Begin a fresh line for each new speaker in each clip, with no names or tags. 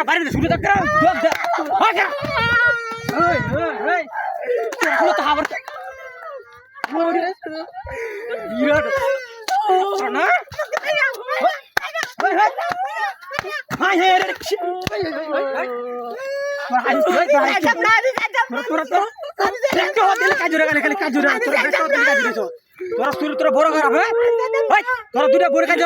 টাকা বাড়িতে শুরু করা দোক দে ওকে এই তোর তো হাবার বিরাট না হাই হে রে তোরা বড় খারাপ তোরা দুটা বড় কাজ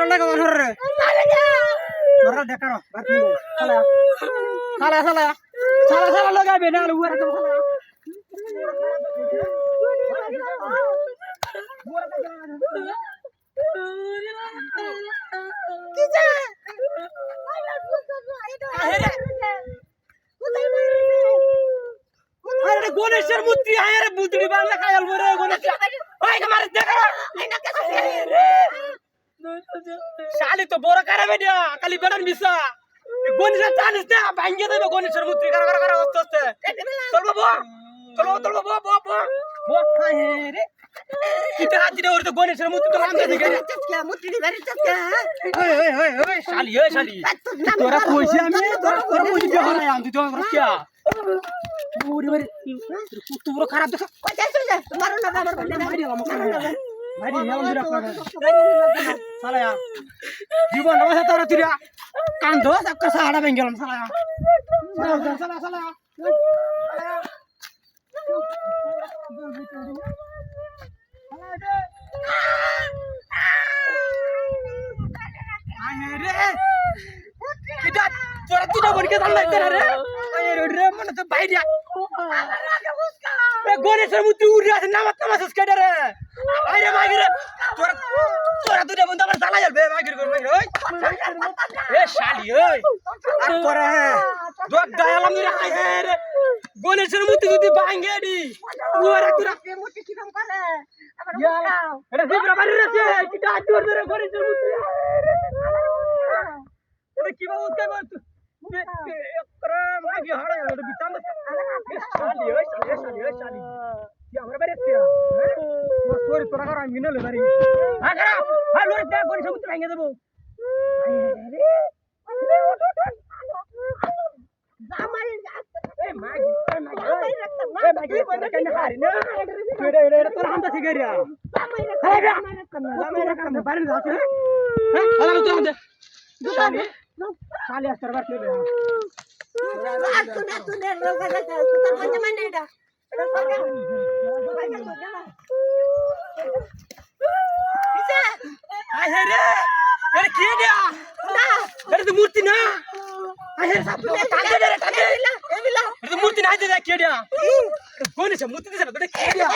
লাগাবে না গণেশের মূর্তি আয়ারে বুদ্ধি বাংলা খায়াল বরে গণেশ ওই মার দেখা শালি তো বড় কারাবে না খালি বেড়ান মিশা গণেশের জানিস না ভাঙ্গে দেবে গণেশের মূর্তি করা আস্তে আস্তে চলবো বো রে কিটা হাত দিলে ওর তো গণেশের মূর্তি তো রামদা দিকে মূর্তি বাড়ি চটকা ওই শালি তোরা কইছি আমি তোরা কইছি যে হয় আমি তো রকিয়া ওরে ওরে তুই পুরো খারাপ দেখো কই যাইছ যা মারো না আমার বন্ধে মারি এমন দিরা করে সালায়া জীবন নমস্তে তোরা তুই কান্দো সবকা সাড়া ভেঙে গেলাম সালায়া তোরা তুই বলকে দাঁড়াই রে রে মানে তো বাইরে গণেশের মূর্তি উড়ে আছে নামাজ নামাজ কেটে রে আরে মাগিরে তোরা দুটা বন্ধু আমার জ্বালা জ্বলবে মাগির ওই এ শালি ওই আর করে দোক দায়ালাম রে গণেশের মূর্তি যদি ভাঙে দি ওরা তোরা মূর্তি কি কাম করে এটা জিবরা বাড়ি রে কি কাজ করবে রে গণেশের মূর্তি এটা কি বাবু কে বল একরা মাগি হাড়া এটা বিতাম শালি ওই শালি কি আমরা বাইরে তিয়া ও সরি তোরা কর আমি নলে বাড়ি আগা হাই লরে দেখ গণেশের মূর্তি ভাঙে দেব জামাই এ মাগি কেন হারি না এটা তোর হামটা ঠিক আছে জামাই রাখ বাড়ি যাচ্ছে হ্যাঁ আলাদা তো দে শালি আসর বার লে তুই রোগা যা তুই পঞ্জ মানে এটা সরকার ভাইকে তো জানা কিসে আই হে রে এর কি দিয়া না এর তো মূর্তি না আই হে সব কাঁদে রে কাঁদে এবিলা এর তো মূর্তি নাই দে কি দিয়া কোন সে মূর্তি দিছ না তো কি দিয়া